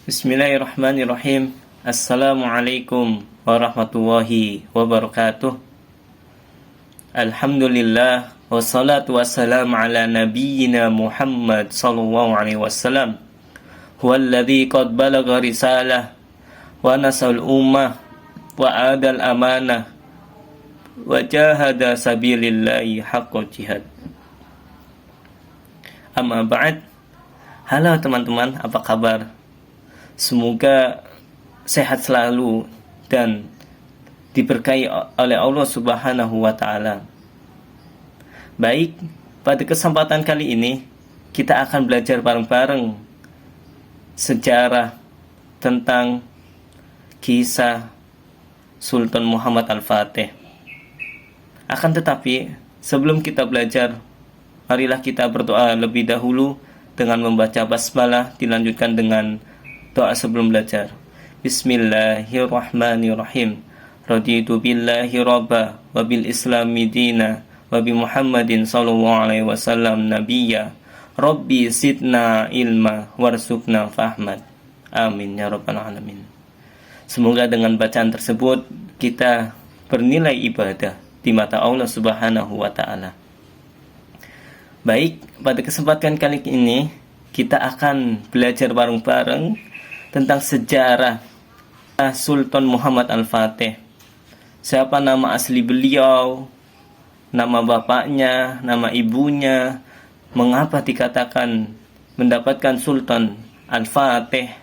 Bismillahirrahmanirrahim. Assalamualaikum warahmatullahi wabarakatuh. Alhamdulillah wassalatu wassalamu ala nabiyyina Muhammad sallallahu alaihi wasallam. Huwallazi qad balagha risalah wa nasal ummah wa adal amanah wa jahada sabilillahi haqqa jihad. Amma ba'd. Halo teman-teman, apa kabar? Semoga sehat selalu dan diberkahi oleh Allah Subhanahu wa Ta'ala. Baik, pada kesempatan kali ini kita akan belajar bareng-bareng sejarah tentang kisah Sultan Muhammad Al-Fatih. Akan tetapi, sebelum kita belajar, marilah kita berdoa lebih dahulu dengan membaca basmalah, dilanjutkan dengan doa sebelum belajar. Bismillahirrahmanirrahim. Raditu billahi rabba wa bil islami dina wa bi Muhammadin sallallahu alaihi wasallam nabiyya. Rabbi zidna ilma warzuqna fahman. Amin ya rabbal alamin. Semoga dengan bacaan tersebut kita bernilai ibadah di mata Allah Subhanahu wa Ta'ala. Baik, pada kesempatan kali ini kita akan belajar bareng-bareng tentang sejarah Sultan Muhammad Al-Fatih. Siapa nama asli beliau, nama bapaknya, nama ibunya, mengapa dikatakan mendapatkan Sultan Al-Fatih.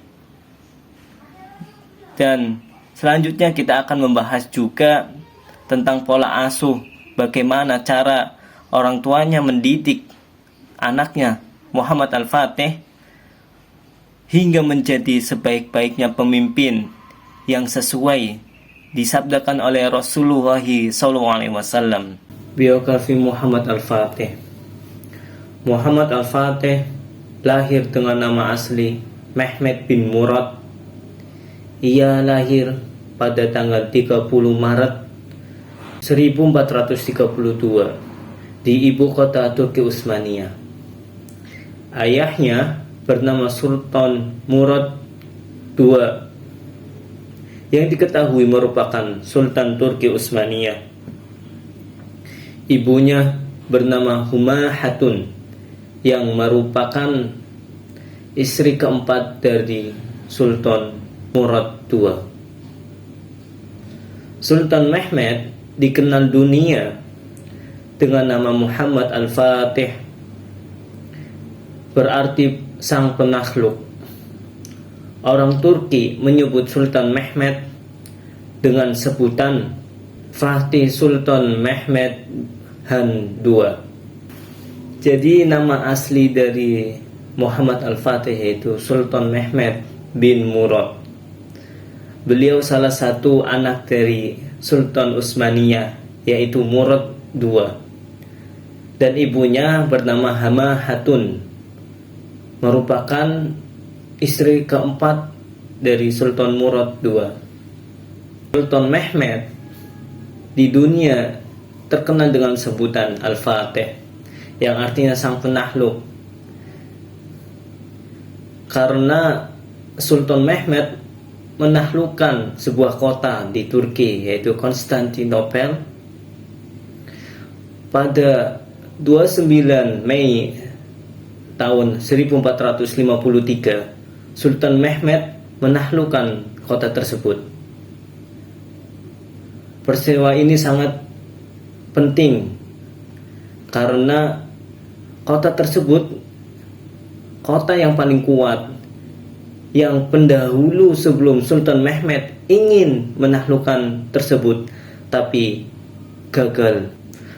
Dan selanjutnya kita akan membahas juga tentang pola asuh, bagaimana cara orang tuanya mendidik anaknya Muhammad Al-Fatih hingga menjadi sebaik-baiknya pemimpin yang sesuai disabdakan oleh Rasulullah SAW. Biografi Muhammad Al-Fatih. Muhammad Al-Fatih lahir dengan nama asli Mehmet bin Murad. Ia lahir pada tanggal 30 Maret 1432 di ibu kota Turki Utsmaniyah. Ayahnya bernama Sultan Murad II yang diketahui merupakan Sultan Turki Utsmaniyah. Ibunya bernama Humahatun yang merupakan istri keempat dari Sultan Murad II. Sultan Mehmet dikenal dunia dengan nama Muhammad Al-Fatih, berarti sang penakluk. Orang Turki menyebut Sultan Mehmet dengan sebutan Fatih Sultan Mehmet Han II. Jadi nama asli dari Muhammad Al-Fatih yaitu Sultan Mehmet bin Murad. Beliau salah satu anak dari Sultan Utsmaniyah yaitu Murad II. Dan ibunya bernama Hama Hatun, merupakan istri keempat dari Sultan Murad II. Sultan Mehmet di dunia terkenal dengan sebutan Al-Fatih, yang artinya sang penakluk. Karena Sultan Mehmet menaklukkan sebuah kota di Turki yaitu Konstantinopel pada 29 Mei tahun 1453, Sultan Mehmet menaklukkan kota tersebut. Peristiwa ini sangat penting karena kota tersebut kota yang paling kuat, yang pendahulu sebelum Sultan Mehmet ingin menaklukkan tersebut tapi gagal.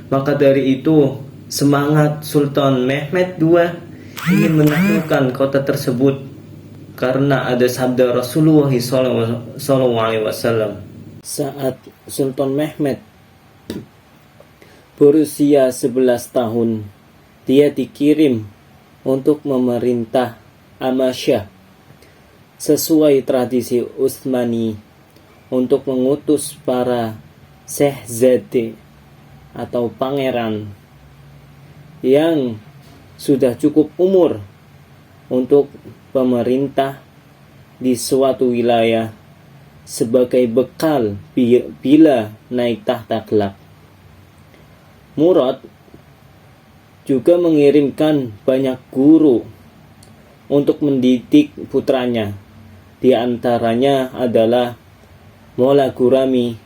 Maka dari itu semangat Sultan Mehmet II ingin menaklukkan kota tersebut karena ada sabda Rasulullah SAW. Saat Sultan Mehmet berusia 11 tahun, dia dikirim untuk memerintah Amasya sesuai tradisi Utsmani untuk mengutus para Shehzade atau pangeran yang sudah cukup umur untuk pemerintah di suatu wilayah sebagai bekal bila naik tahta kelak. Murad juga mengirimkan banyak guru untuk mendidik putranya. Di antaranya adalah Maula Gurami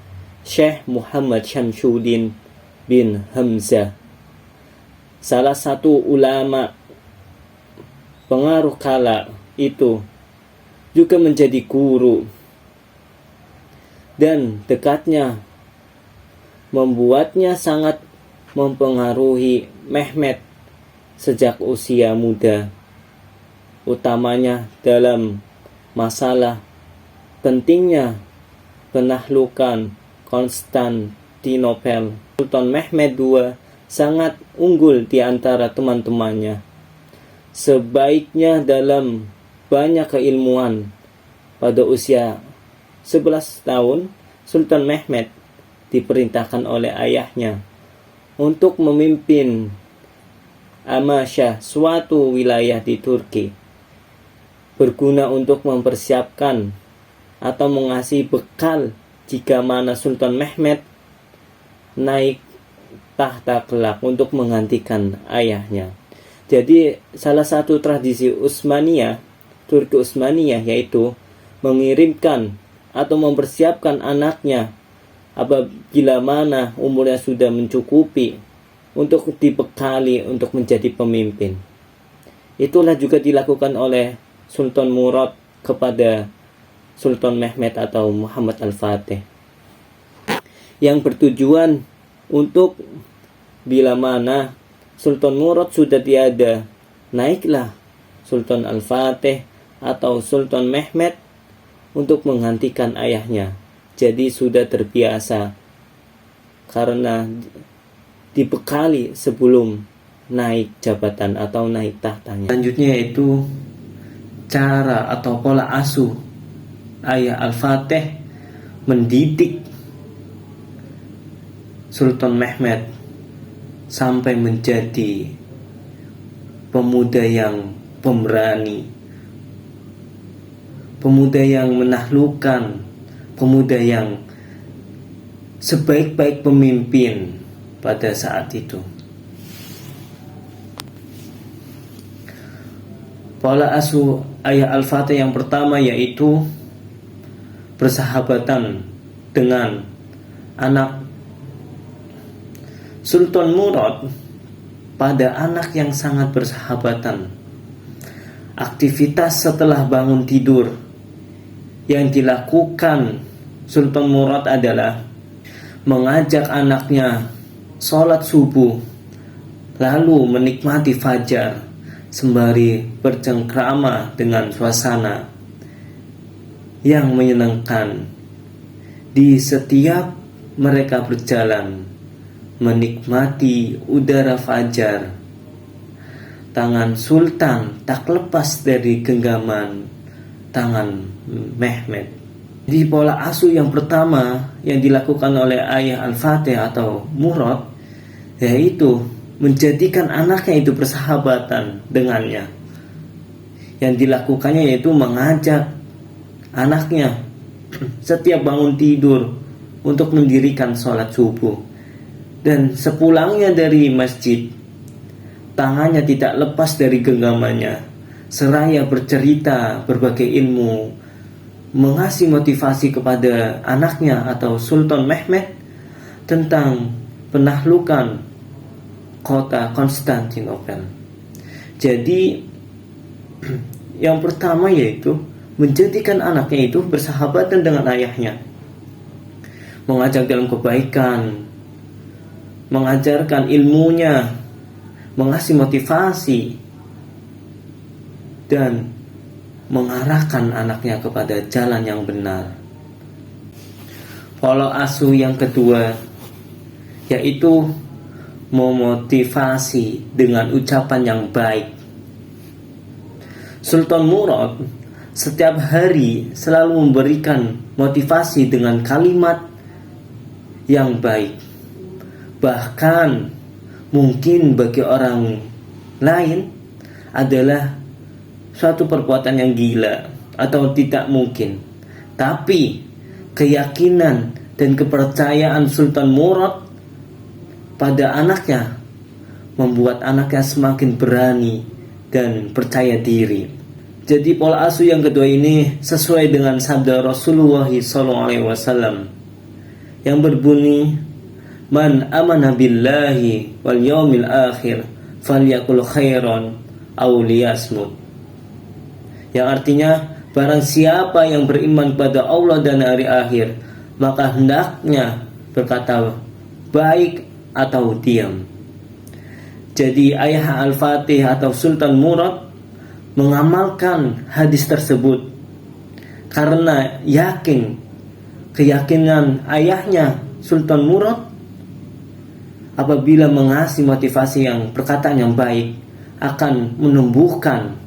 Syekh Muhammad Syamsuddin bin Hamzah, salah satu ulama pengaruh kala itu, juga menjadi guru, dan dekatnya membuatnya sangat mempengaruhi Mehmet sejak usia muda, utamanya dalam masalah pentingnya penaklukan Konstantinopel. Sultan Mehmet II sangat unggul di antara teman-temannya. Sebaiknya dalam banyak keilmuan. Pada usia 11 tahun, Sultan Mehmet diperintahkan oleh ayahnya untuk memimpin Amasya, suatu wilayah di Turki, berguna untuk mempersiapkan atau mengasih bekal jika mana Sultan Mehmet naik tahta kelak untuk menggantikan ayahnya. Jadi salah satu tradisi Utsmaniyah, Turki Utsmaniyah, yaitu mengirimkan atau mempersiapkan anaknya apabila mana umurnya sudah mencukupi untuk dibekali untuk menjadi pemimpin. Itulah juga dilakukan oleh Sultan Murad kepada Sultan Mehmet atau Muhammad Al-Fatih, yang bertujuan untuk bila mana Sultan Murad sudah tiada, naiklah Sultan Al-Fatih atau Sultan Mehmet untuk menggantikan ayahnya. Jadi sudah terbiasa karena dibekali sebelum naik jabatan atau naik tahtanya. Selanjutnya yaitu cara atau pola asuh ayah Al-Fatih mendidik Sultan Mehmet sampai menjadi pemuda yang pemberani, pemuda yang menaklukkan, pemuda yang sebaik-baik pemimpin pada saat itu. Pola asuh ayah Al-Fatih yang pertama yaitu bersahabatan dengan anak Sultan Murad pada anak yang sangat bersahabatan. Aktivitas setelah bangun tidur yang dilakukan Sultan Murad adalah mengajak anaknya sholat subuh, lalu menikmati fajar sembari bercengkrama dengan suasana yang menyenangkan. Di setiap mereka berjalan menikmati udara fajar, tangan Sultan tak lepas dari genggaman tangan Mehmet. Di pola asuh yang pertama yang dilakukan oleh ayah Al-Fatih atau Murad, yaitu menjadikan anaknya itu bersahabatan dengannya. Yang dilakukannya yaitu mengajak anaknya setiap bangun tidur untuk mendirikan sholat subuh, dan sepulangnya dari masjid tangannya tidak lepas dari genggamannya seraya bercerita berbagai ilmu, mengasih motivasi kepada anaknya atau Sultan Mehmet tentang penaklukan kota Konstantinopel. Jadi yang pertama yaitu menjadikan anaknya itu bersahabatan dengan ayahnya, mengajak dalam kebaikan, mengajarkan ilmunya, mengasih motivasi, dan mengarahkan anaknya kepada jalan yang benar. Pola asuh yang kedua yaitu memotivasi dengan ucapan yang baik. Sultan Murad setiap hari selalu memberikan motivasi dengan kalimat yang baik. Bahkan mungkin bagi orang lain adalah suatu perbuatan yang gila atau tidak mungkin. Tapi keyakinan dan kepercayaan Sultan Murad pada anaknya membuat anaknya semakin berani dan percaya diri. Jadi pola asuh yang kedua ini sesuai dengan sabda Rasulullah SAW yang berbunyi, "Man amana billahi wal yaumil akhir falyakul khairan aw liyasmut." Yang artinya, barang siapa yang beriman pada Allah dan hari akhir, maka hendaknya berkata baik atau diam. Jadi ayah Al-Fatih atau Sultan Murad mengamalkan hadis tersebut karena keyakinan ayahnya Sultan Murad apabila mengasih motivasi yang perkataan yang baik akan menumbuhkan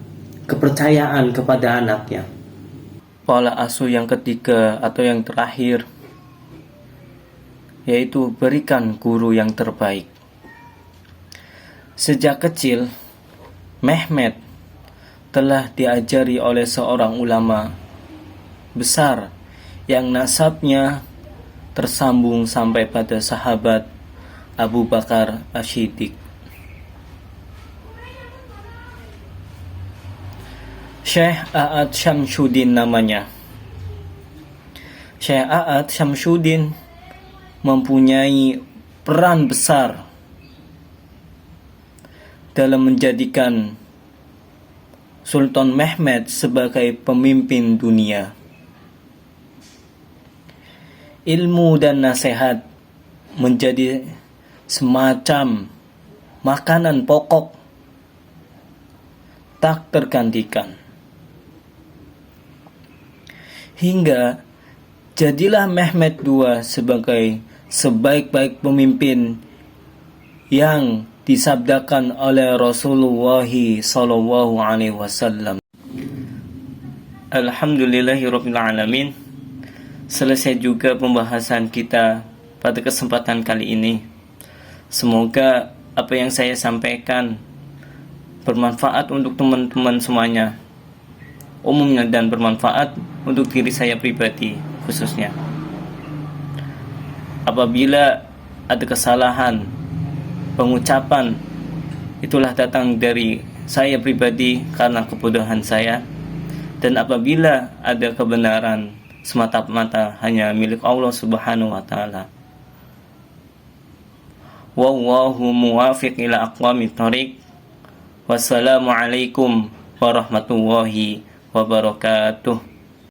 kepercayaan kepada anaknya. Pola asuh yang ketiga atau yang terakhir yaitu berikan guru yang terbaik. Sejak kecil Mehmet telah diajari oleh seorang ulama besar yang nasabnya tersambung sampai pada sahabat Abu Bakar As-Siddiq. Syekh A'ad Syamsuddin namanya. Syekh A'ad Syamsuddin mempunyai peran besar dalam menjadikan Sultan Mehmet sebagai pemimpin dunia. Ilmu dan nasihat menjadi semacam makanan pokok tak tergantikan. Hingga jadilah Mehmet II sebagai sebaik-baik pemimpin yang disabdakan oleh Rasulullah SAW. Alhamdulillahirabbil alamin. Selesai juga pembahasan kita pada kesempatan kali ini. Semoga apa yang saya sampaikan bermanfaat untuk teman-teman semuanya, umumnya, dan bermanfaat untuk diri saya pribadi khususnya. Apabila ada kesalahan pengucapan, itulah datang dari saya pribadi karena kebodohan saya, dan apabila ada kebenaran semata-mata hanya milik Allah Subhanahu wa taala. Wallahu muwaffiq ila aqwamit thoriq. Wassalamualaikum warahmatullahi wabarakatuh.